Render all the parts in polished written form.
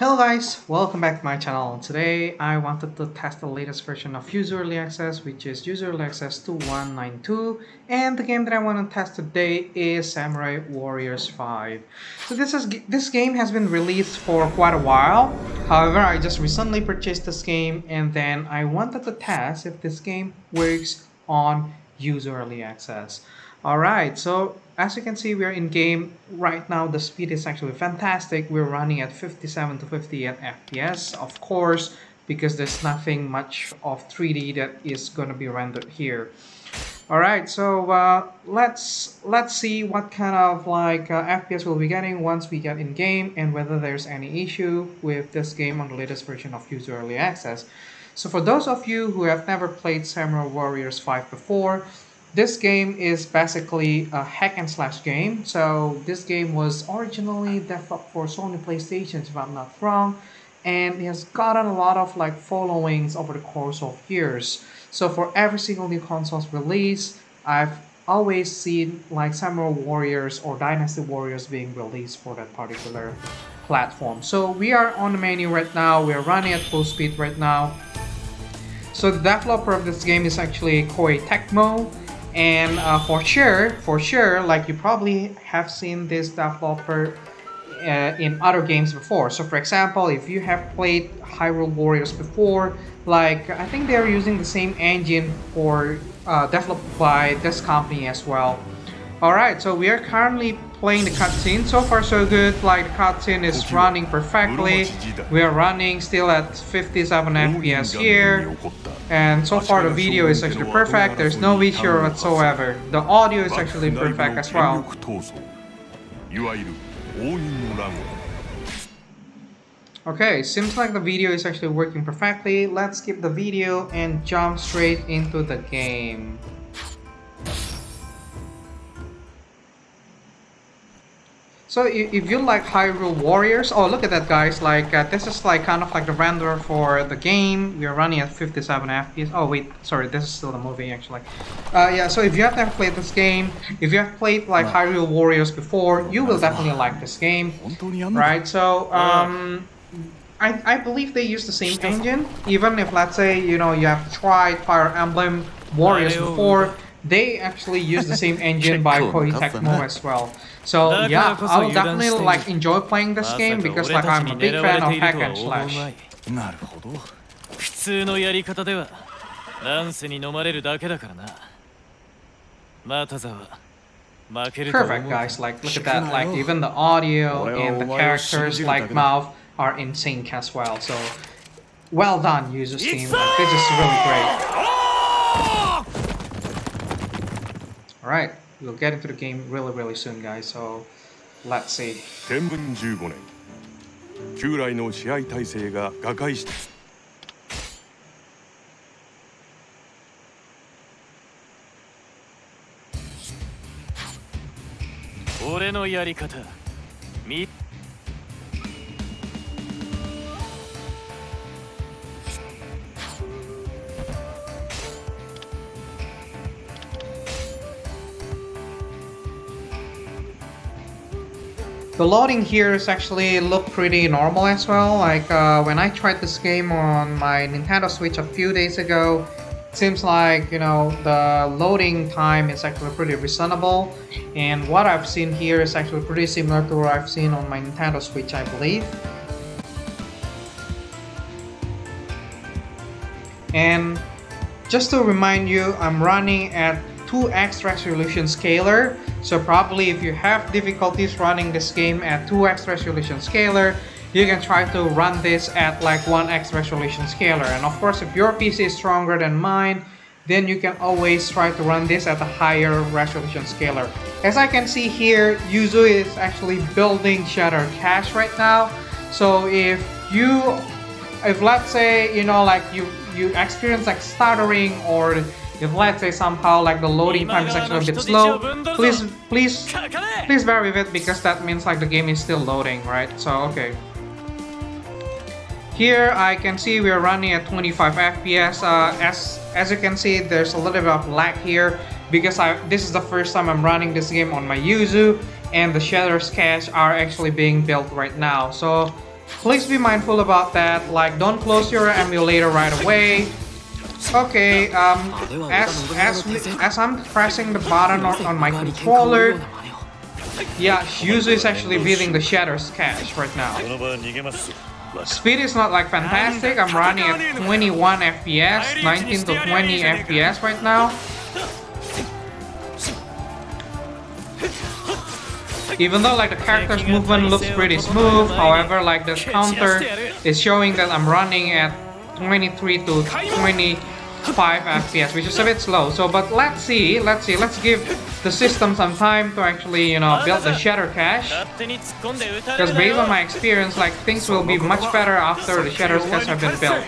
Hello guys, welcome back to my channel. Today I wanted to test the latest version of Yuzu Early Access, which is Yuzu Early Access 2192, and the game that I want to test today is Samurai Warriors 5. So this game has been released for quite a while. However, I just recently purchased this game and then I wanted to test if this game works on Yuzu Early Access. Alright, so as you can see, we're in game right now. The speed is actually fantastic. We're running at 57 to 58 FPS, of course, because there's nothing much of 3D that is going to be rendered here. Alright, so let's see what kind of FPS we'll be getting once we get in game and whether there's any issue with this game on the latest version of User Early Access. So for those of you who have never played Samurai Warriors 5 before, this game is basically a hack and slash game. So this game was originally developed for Sony PlayStation, if I'm not wrong, and it has gotten a lot of followings over the course of years. So for every single new console's release, I've always seen Samurai Warriors or Dynasty Warriors being released for that particular platform. So we are on the menu right now. We're running at full speed right now. So the developer of this game is actually Koei Tecmo. And for sure, you probably have seen this developer in other games before. So for example, if you have played Hyrule Warriors before, I think they're using the same engine for developed by this company as well. Alright, so we are currently playing the cutscene. So far so good, the cutscene is running perfectly. We are running still at 57 FPS here. And so far the video is actually perfect, there's no issue whatsoever. The audio is actually perfect as well. Okay, seems like the video is actually working perfectly. Let's skip the video and jump straight into the game. So if you like Hyrule Warriors, oh look at that guys, this is kind of like the render for the game. We are running at 57 FPS. Oh wait, sorry, this is still the movie actually. Yeah, so if you have never played this game, if you have played Hyrule Warriors before, you will definitely like this game, right? So I believe they use the same engine, even if let's say you have tried Fire Emblem Warriors before. They actually use the same engine by Koei Tecmo as well. So yeah, I'll definitely enjoy playing this game because I'm a big fan of hack and slash. Perfect guys, look at that, even the audio and the characters mouth are in sync as well. So well done Yuzu team, this is really great. Alright, we'll get into the game really soon guys, so let's see. The loading here is actually look pretty normal as well. When I tried this game on my Nintendo Switch a few days ago, it seems the loading time is actually pretty reasonable. And what I've seen here is actually pretty similar to what I've seen on my Nintendo Switch, I believe. And just to remind you, I'm running at 2x resolution scaler, so probably if you have difficulties running this game at 2x resolution scaler, you can try to run this at 1x resolution scaler. And of course, if your PC is stronger than mine, then you can always try to run this at a higher resolution scaler. As I can see here, Yuzu is actually building Shatter Cache right now. So if let's say you experience stuttering, or if let's say somehow the loading time is actually a bit slow, please bear with it because that means the game is still loading, right? So okay. Here I can see we are running at 25 FPS. As you can see, there's a little bit of lag here because this is the first time I'm running this game on my Yuzu, and the Shatter Cache are actually being built right now. So Please be mindful about that. Like, don't close your emulator right away. Okay, as I'm pressing the button on my controller, yeah, Yuzu is actually beating the Shatter's cache right now. Speed is not like fantastic. I'm running at 21 FPS, 19 to 20 FPS right now. Even though like the character's movement looks pretty smooth, however like the counter is showing that I'm running at 23 to 25 FPS, which is a bit slow. So, but let's give the system some time to actually, you know, build the shatter cache. Because based on my experience, like things will be much better after the shatter cache have been built.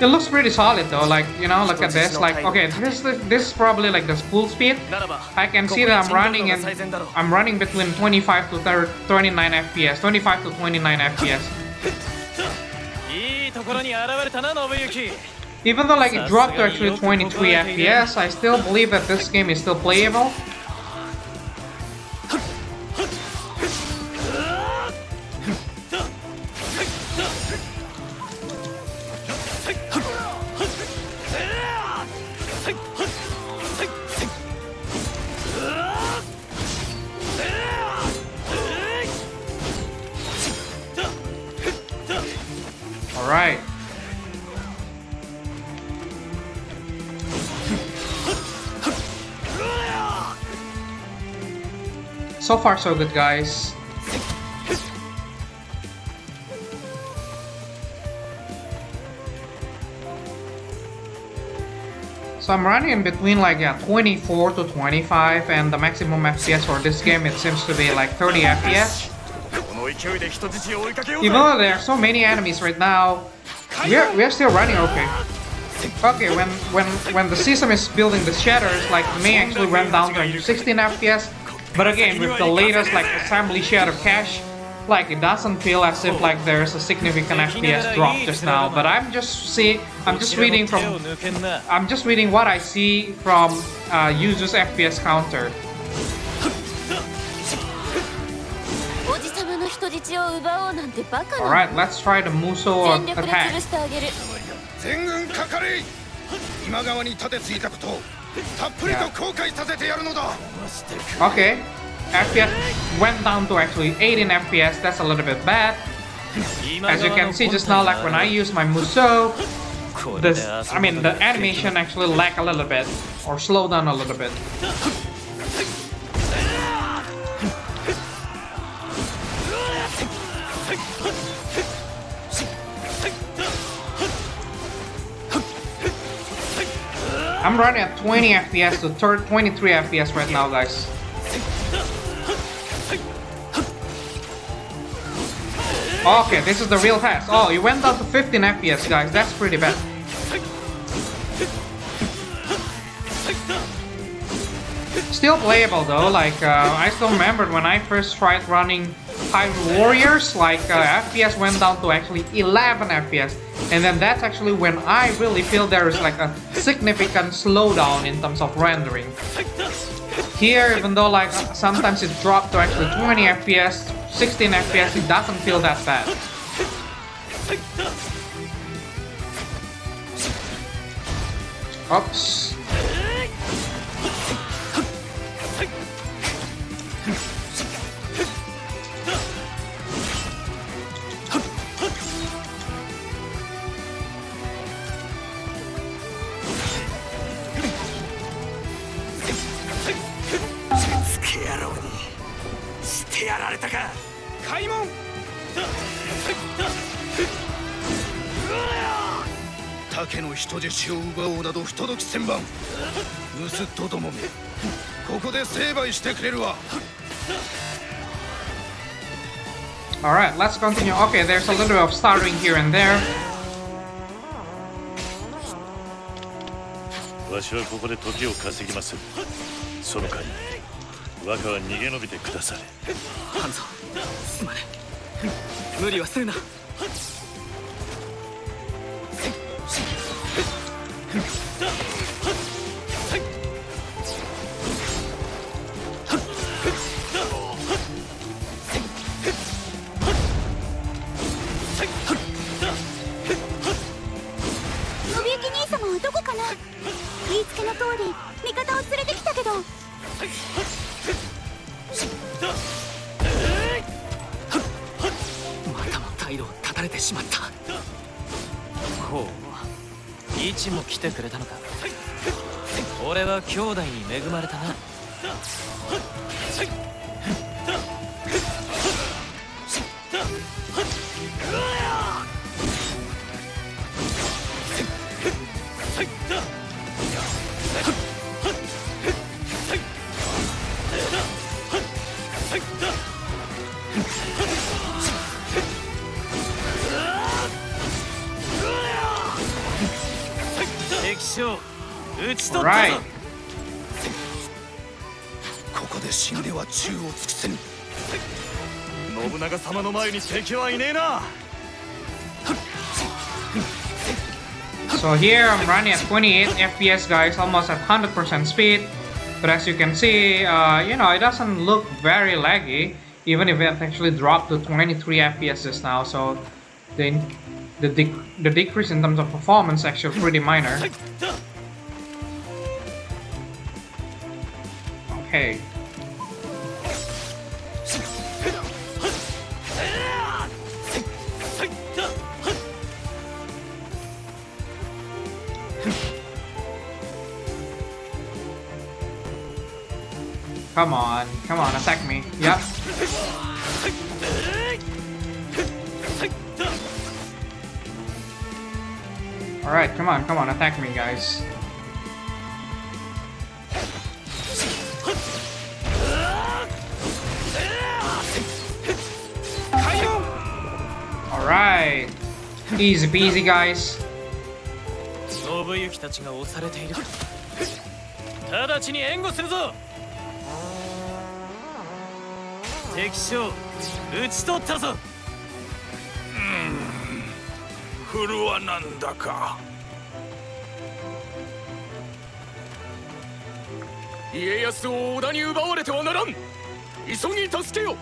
It looks pretty solid though, like, you know, look at this, like, okay, this is probably like the full speed. I can see that I'm running between 25 to 29 FPS, 25 to 29 FPS. Even though like it dropped to actually 23 FPS, I still believe that this game is still playable. Alright. So far so good, guys. So I'm running in between like 24 to 25, and the maximum FPS for this game it seems to be like 30 FPS. Even though there are so many enemies right now, we're still running okay. Okay, when the system is building the shatters, like the main actually went down to 16 FPS. But again, with the latest like assembly shatter cache, like it doesn't feel as if like there's a significant FPS drop just now. But I'm just reading what I see from Yuzu's FPS counter. Alright, let's try the Musou attack. Yeah. Okay, FPS went down to actually 18 FPS, that's a little bit bad. As you can see just now, like when I use my Musou, the animation actually lag a little bit, or slow down a little bit. I'm running at 20 FPS to 23 FPS right now, guys. Okay, this is the real test. Oh, it went down to 15 FPS, guys. That's pretty bad. Still playable though. Like I still remembered when I first tried running Hyrule Warriors, like FPS went down to actually 11 FPS. And then that's actually when I really feel there is like a significant slowdown in terms of rendering. Here, even though like sometimes it dropped to actually 20 FPS, 16 FPS, it doesn't feel that bad. Oops. Alright, let's continue. Okay, there's a little bit of stuttering here and there. 無理はするな。言いつけの通り味方を連れてきたけど、またも退路を断たれてしまった。ほう、イチも来てくれたのか。俺は兄弟に恵まれたな。Right. ここで死んでは銃を尽くせぬ。信長様の前に敵はいねえな。 So here I'm running at 28 FPS, guys, almost at 100% speed. But as you can see, you know, it doesn't look very laggy, even if it actually dropped to 23 FPS just now. So the decrease in terms of performance is actually pretty minor. Okay. Come on, attack me. Yep. Alright, come on, attack me, guys. Alright. Easy peasy, guys. 信行たちが押されている。直ちに援護するぞ。敵将討ち取ったぞ。フルはなんだか。家康を織田に奪われてはならん。急ぎ助けよ。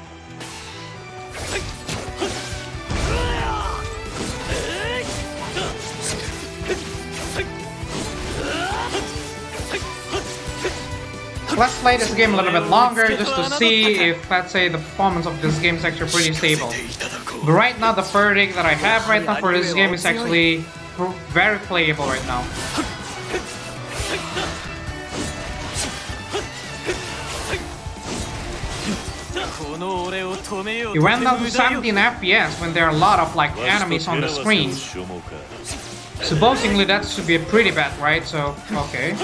Let's play this game a little bit longer just to see if, let's say, the performance of this game is actually pretty stable. But right now, the verdict that I have right now for this game is actually very playable right now. It went down to 17 FPS when there are a lot of like enemies on the screen. Supposedly that should be pretty bad, right? So, okay.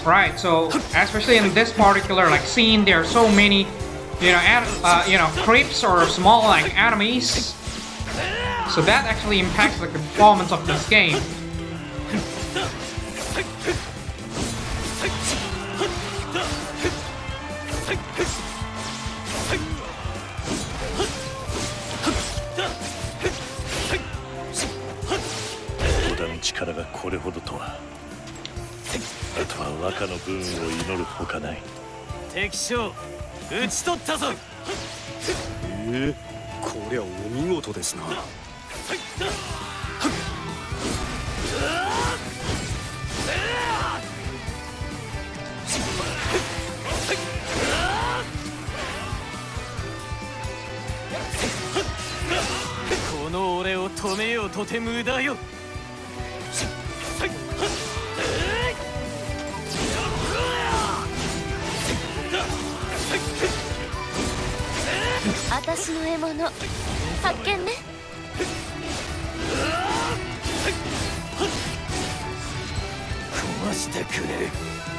Right, so especially in this particular like scene, there are so many, creeps or small like enemies. So that actually impacts the performance of this game.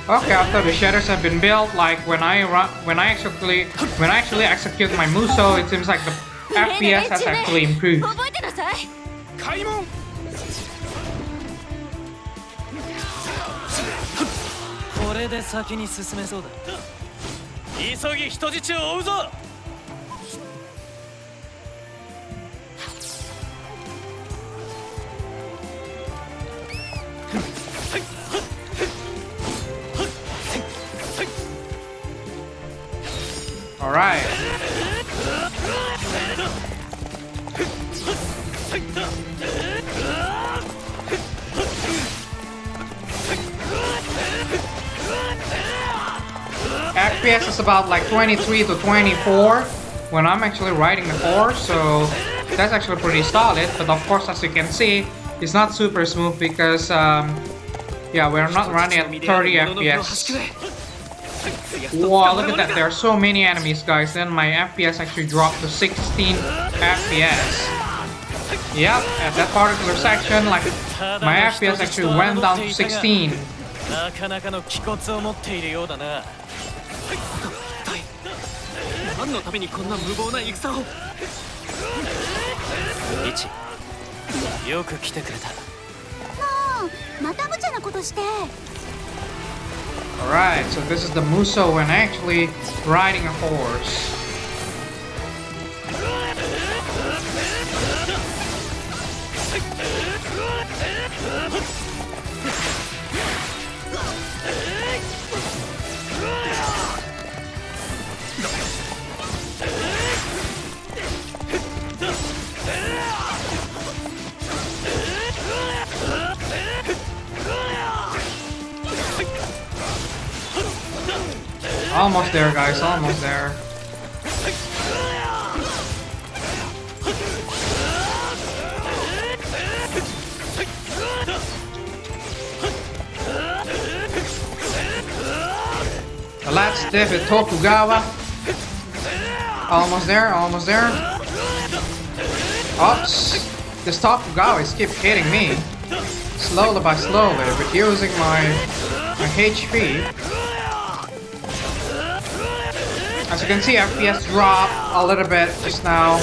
Okay, after the shadows have been built, like when I actually execute my Musou, it seems like the FPS has actually improved. これで先に進めそうだ。急ぎ人質を追うぞ。Alright. FPS is about like 23 to 24 when I'm actually riding the horse, so that's actually pretty solid. But of course, as you can see, it's not super smooth because yeah, we're not running at 30 FPS. Wow, look at that, there are so many enemies, guys. Then my FPS actually dropped to 16 FPS. Yep, at that particular section, like, my FPS actually went down to 16. なかなかの気骨を持っているようだな。何のためにこんな無謀な戦を。イチ、よく来てくれた。もうまた無茶なことして。 Alright, so this is the Musou when actually riding a horse. Almost there, guys, almost there. Let's defeat Tokugawa. Almost there, almost there. Oops. This Tokugawa is keep hitting me. Slowly by slowly, reducing my HP. As you can see, FPS dropped a little bit just now.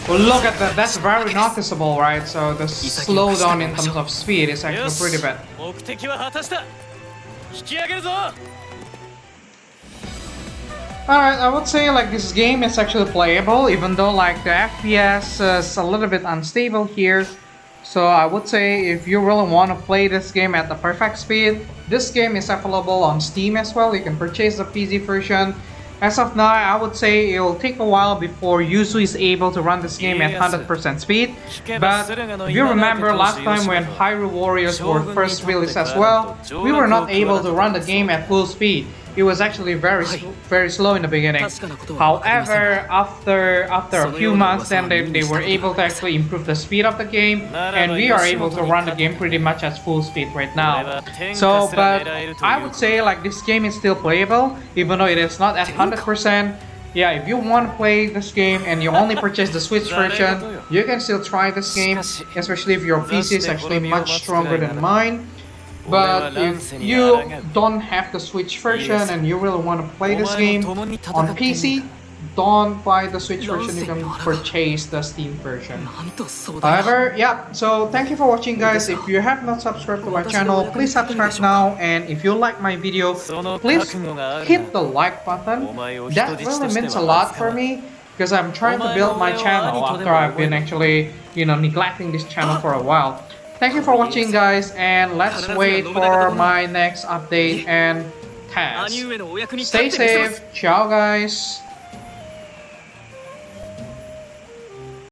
Well, look at that, that's very noticeable, right? So the slowdown in terms of speed is actually pretty bad. Alright, I would say like this game is actually playable, even though like the FPS is a little bit unstable here. So I would say if you really want to play this game at the perfect speed, this game is available on Steam as well. You can purchase the PC version. As of now, I would say it will take a while before Yuzu is able to run this game at 100% speed. But if you remember last time when Hyrule Warriors were first released as well, we were not able to run the game at full speed. It was actually very slow in the beginning. However, after a few months, then they were able to actually improve the speed of the game, and we are able to run the game pretty much at full speed right now. So, but I would say like this game is still playable, even though it is not at 100%. Yeah, if you want to play this game and you only purchase the Switch version, you can still try this game, especially if your PC is actually much stronger than mine. But if you don't have the Switch version and you really want to play this game on PC, don't buy the Switch version, you can purchase the Steam version. However, yeah, so thank you for watching, guys. If you have not subscribed to my channel, please subscribe now, and if you like my video, please hit the like button. That really means a lot for me, because I'm trying to build my channel after I've been actually, neglecting this channel for a while. Thank you for watching, guys, and let's wait for my next update and test. Stay safe. Ciao, guys.